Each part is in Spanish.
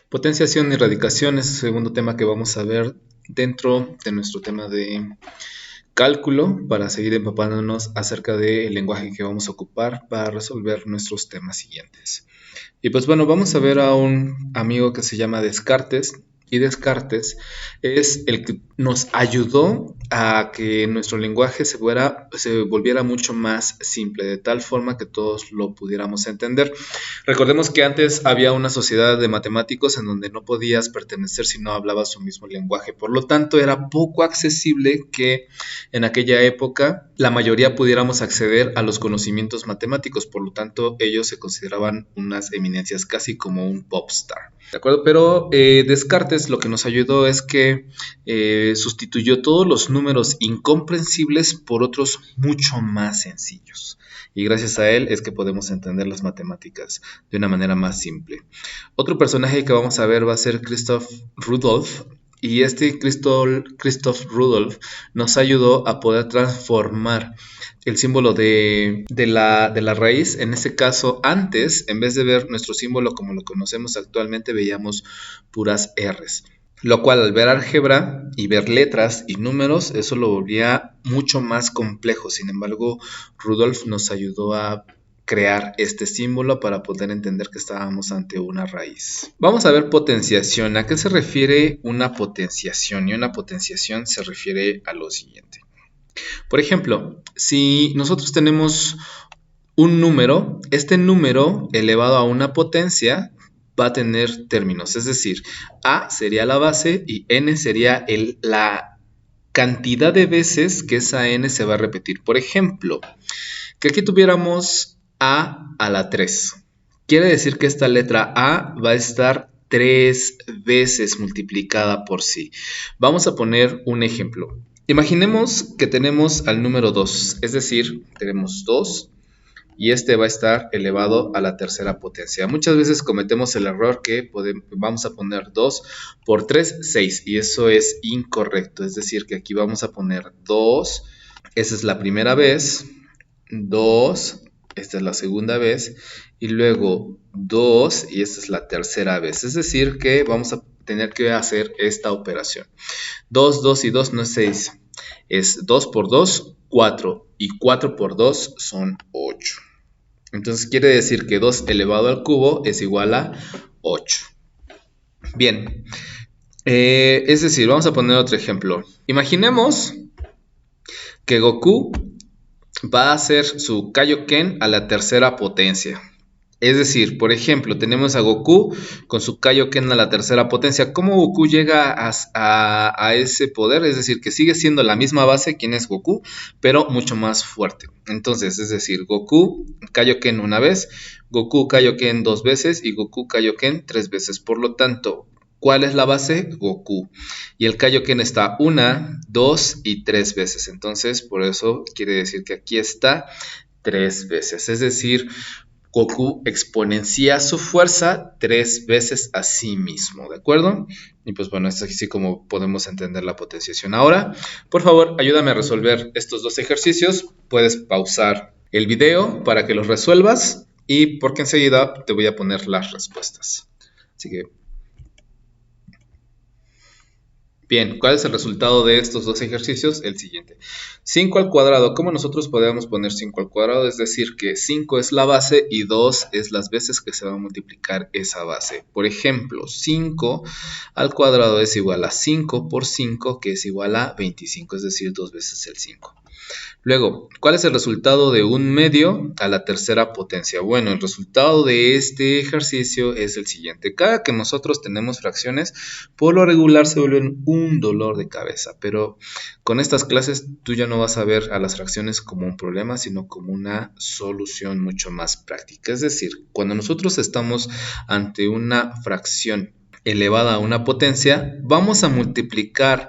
Potenciación y radicación es el segundo tema que vamos a ver dentro de nuestro tema de cálculo para seguir empapándonos acerca del lenguaje que vamos a ocupar para resolver nuestros temas siguientes. Y pues bueno, vamos a ver a un amigo que se llama Descartes. Y Descartes es el que nos ayudó a que nuestro lenguaje se volviera mucho más simple, de tal forma que todos lo pudiéramos entender. Recordemos que antes había una sociedad de matemáticos en donde no podías pertenecer si no hablabas su mismo lenguaje. Por lo tanto, era poco accesible que en aquella época la mayoría pudiéramos acceder a los conocimientos matemáticos. Por lo tanto, ellos se consideraban unas eminencias, casi como un popstar. ¿De acuerdo? Pero Descartes lo que nos ayudó es que sustituyó todos los números incomprensibles por otros mucho más sencillos. Y gracias a él es que podemos entender las matemáticas de una manera más simple. Otro personaje que vamos a ver va a ser Christoph Rudolph. Y este Christoph Rudolph nos ayudó a poder transformar el símbolo de la raíz. En este caso, antes, en vez de ver nuestro símbolo como lo conocemos actualmente, veíamos puras R's. Lo cual al ver álgebra y ver letras y números, eso lo volvía mucho más complejo. Sin embargo, Rudolph nos ayudó a crear este símbolo para poder entender que estábamos ante una raíz. Vamos a ver potenciación. ¿A qué se refiere una potenciación? Y una potenciación se refiere a lo siguiente. Por ejemplo, si nosotros tenemos un número, este número elevado a una potencia va a tener términos, es decir, A sería la base y N sería la cantidad de veces que esa N se va a repetir. Por ejemplo, que aquí tuviéramos a la 3. Quiere decir que esta letra A va a estar 3 veces multiplicada por sí. Vamos a poner un ejemplo. Imaginemos que tenemos al número 2, es decir, tenemos 2 y este va a estar elevado a la tercera potencia. Muchas veces cometemos el error que vamos a poner 2 por 3, 6, y eso es incorrecto. Es decir, que aquí vamos a poner 2, esa es la primera vez, 2, esta es la segunda vez, y luego 2, y esta es la tercera vez. Es decir, que vamos a tener que hacer esta operación. 2, 2 y 2 no es 6, es 2 por 2, 4, y 4 por 2 son 8. Entonces quiere decir que 2 elevado al cubo es igual a 8. Bien, es decir, vamos a poner otro ejemplo. Imaginemos que Goku va a hacer su Kaioken a la tercera potencia. Es decir, por ejemplo, tenemos a Goku con su Kaioken a la tercera potencia. ¿Cómo Goku llega a ese poder? Es decir, que sigue siendo la misma base, quien es Goku, pero mucho más fuerte. Entonces, es decir, Goku Kaioken una vez, Goku Kaioken 2 veces y Goku Kaioken 3 veces. Por lo tanto, ¿cuál es la base? Goku. Y el Kaioken está 1, 2 y 3 veces. Entonces, por eso quiere decir que aquí está 3 veces. Es decir, Goku exponencia su fuerza 3 veces a sí mismo, ¿de acuerdo? Y pues bueno, esto es así como podemos entender la potenciación. Ahora, por favor, ayúdame a resolver estos dos ejercicios. Puedes pausar el video para que los resuelvas y porque enseguida te voy a poner las respuestas. Así que bien, ¿cuál es el resultado de estos dos ejercicios? El siguiente. 5 al cuadrado. ¿Cómo nosotros podemos poner 5 al cuadrado? Es decir, que 5 es la base y 2 es las veces que se va a multiplicar esa base. Por ejemplo, 5 al cuadrado es igual a 5 por 5, que es igual a 25, es decir, 2 veces el 5. Luego, ¿cuál es el resultado de un medio a la tercera potencia? Bueno, el resultado de este ejercicio es el siguiente. Cada que nosotros tenemos fracciones, por lo regular se vuelven un dolor de cabeza, pero con estas clases tú ya no vas a ver a las fracciones como un problema, sino como una solución mucho más práctica. Es decir, cuando nosotros estamos ante una fracción elevada a una potencia, vamos a multiplicar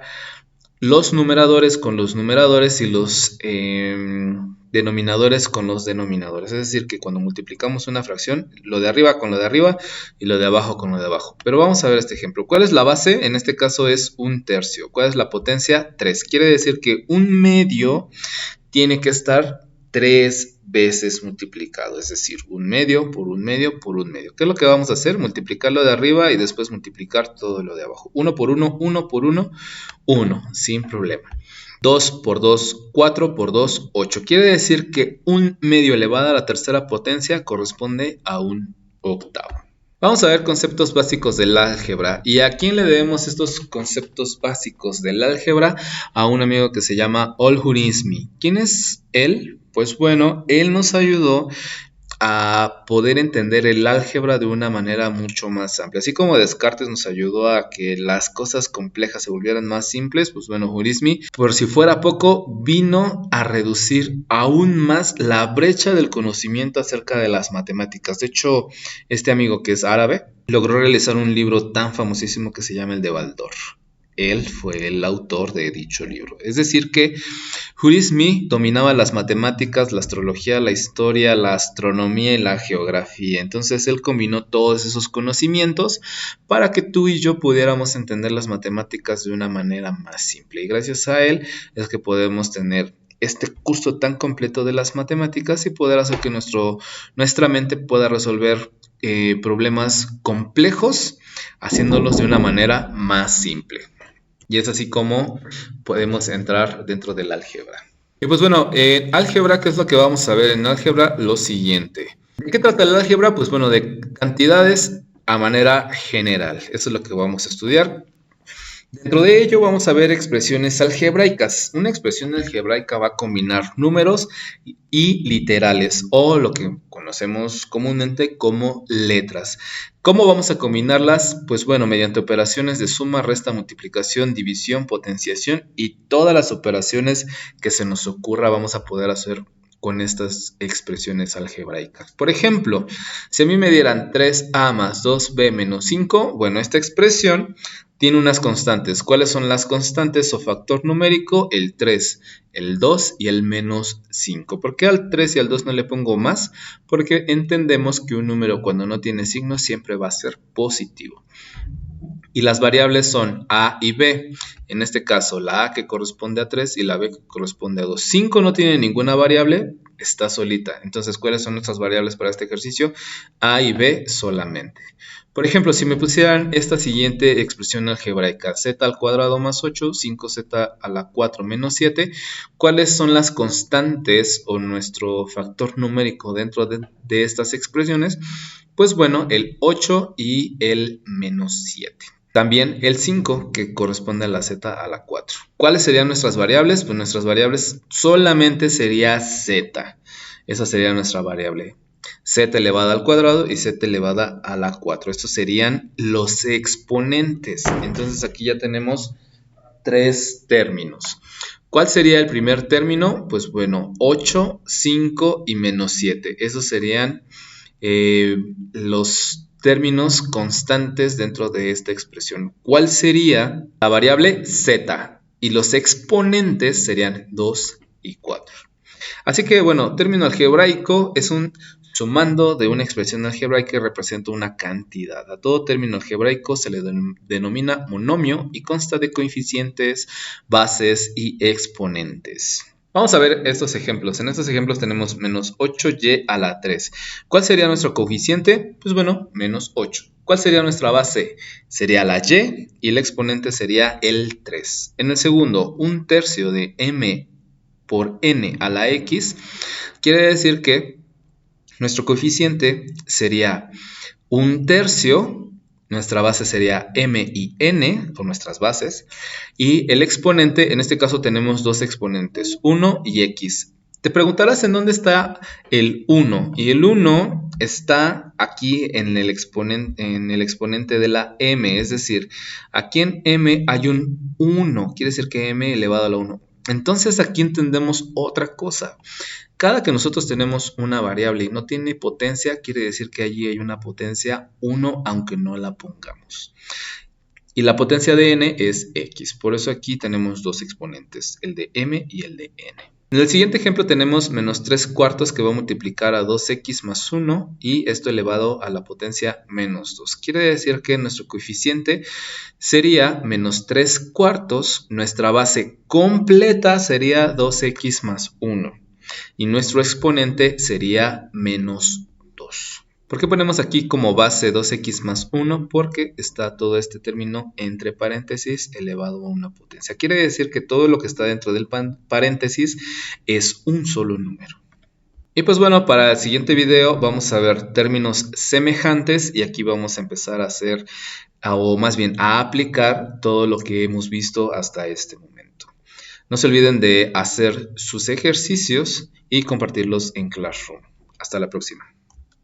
los numeradores con los numeradores y los denominadores con los denominadores. Es decir, que cuando multiplicamos una fracción, lo de arriba con lo de arriba y lo de abajo con lo de abajo. Pero vamos a ver este ejemplo. ¿Cuál es la base? En este caso es un tercio. ¿Cuál es la potencia? 3. Quiere decir que un medio tiene que estar 3 veces multiplicado, es decir, un medio por un medio por un medio. ¿Qué es lo que vamos a hacer? Multiplicar lo de arriba y después multiplicar todo lo de abajo. 1 por 1, 1 por 1, 1, sin problema. 2 por 2, 4 por 2, 8. Quiere decir que un medio elevado a la tercera potencia corresponde a un octavo. Vamos a ver conceptos básicos del álgebra. ¿Y a quién le debemos estos conceptos básicos del álgebra? A un amigo que se llama Al-Khwarizmi. ¿Quién es él? Pues bueno, él nos ayudó a poder entender el álgebra de una manera mucho más amplia. Así como Descartes nos ayudó a que las cosas complejas se volvieran más simples, pues bueno, Khwarizmi, por si fuera poco, vino a reducir aún más la brecha del conocimiento acerca de las matemáticas. De hecho, este amigo que es árabe logró realizar un libro tan famosísimo que se llama el de Baldor. Él fue el autor de dicho libro. Es decir que Khwarizmi dominaba las matemáticas, la astrología, la historia, la astronomía y la geografía. Entonces él combinó todos esos conocimientos para que tú y yo pudiéramos entender las matemáticas de una manera más simple. Y gracias a él es que podemos tener este curso tan completo de las matemáticas y poder hacer que nuestra mente pueda resolver problemas complejos haciéndolos de una manera más simple. Y es así como podemos entrar dentro del álgebra. Y pues bueno, en álgebra, ¿qué es lo que vamos a ver en álgebra? Lo siguiente. ¿De qué trata el álgebra? Pues bueno, de cantidades a manera general. Eso es lo que vamos a estudiar. Dentro de ello vamos a ver expresiones algebraicas. Una expresión algebraica va a combinar números y literales, o lo que conocemos comúnmente como letras. ¿Cómo vamos a combinarlas? Pues bueno, mediante operaciones de suma, resta, multiplicación, división, potenciación y todas las operaciones que se nos ocurra vamos a poder hacer con estas expresiones algebraicas. Por ejemplo, si a mí me dieran 3a más 2b menos 5, bueno, esta expresión tiene unas constantes. ¿Cuáles son las constantes o factor numérico? El 3, el 2 y el menos 5. ¿Por qué al 3 y al 2 no le pongo más? Porque entendemos que un número cuando no tiene signo siempre va a ser positivo. Y las variables son a y b. En este caso, la a que corresponde a 3 y la b que corresponde a 2. 5 no tiene ninguna variable, está solita. Entonces, ¿cuáles son nuestras variables para este ejercicio? A y b solamente. Por ejemplo, si me pusieran esta siguiente expresión algebraica, z al cuadrado más 8, 5z a la 4 menos 7, ¿cuáles son las constantes o nuestro factor numérico dentro de estas expresiones? Pues bueno, el 8 y el menos 7. También el 5, que corresponde a la z a la 4. ¿Cuáles serían nuestras variables? Pues nuestras variables solamente sería z. Esa sería nuestra variable. Z elevada al cuadrado y Z elevada a la 4. Estos serían los exponentes. Entonces aquí ya tenemos 3 términos. ¿Cuál sería el primer término? Pues bueno, 8, 5 y menos 7. Esos serían los términos constantes dentro de esta expresión. ¿Cuál sería la variable Z? Y los exponentes serían 2 y 4. Así que bueno, término algebraico es un sumando de una expresión algebraica que representa una cantidad. A todo término algebraico se le denomina monomio y consta de coeficientes, bases y exponentes. Vamos a ver estos ejemplos. En estos ejemplos tenemos menos 8y a la 3. ¿Cuál sería nuestro coeficiente? Pues bueno, menos 8. ¿Cuál sería nuestra base? Sería la y el exponente sería el 3. En el segundo, un tercio de m por n a la x quiere decir que nuestro coeficiente sería un tercio, nuestra base sería m y n, por nuestras bases, y el exponente, en este caso tenemos dos exponentes, 1 y x. Te preguntarás en dónde está el 1, y el 1 está aquí en el exponente de la m, es decir, aquí en m hay un 1, quiere decir que m elevado a la 1. Entonces aquí entendemos otra cosa. Cada que nosotros tenemos una variable y no tiene potencia, quiere decir que allí hay una potencia 1 aunque no la pongamos. Y la potencia de n es x. Por eso aquí tenemos dos exponentes, el de m y el de n. En el siguiente ejemplo tenemos menos 3 cuartos que va a multiplicar a 2x más 1 y esto elevado a la potencia menos 2. Quiere decir que nuestro coeficiente sería menos 3 cuartos, nuestra base completa sería 2x más 1. y nuestro exponente sería menos 2. ¿Por qué ponemos aquí como base 2x más 1? Porque está todo este término entre paréntesis elevado a una potencia. Quiere decir que todo lo que está dentro del paréntesis es un solo número. Y pues bueno, para el siguiente video vamos a ver términos semejantes y aquí vamos a empezar a hacer, o más bien a aplicar todo lo que hemos visto hasta este momento. No se olviden de hacer sus ejercicios y compartirlos en Classroom. Hasta la próxima.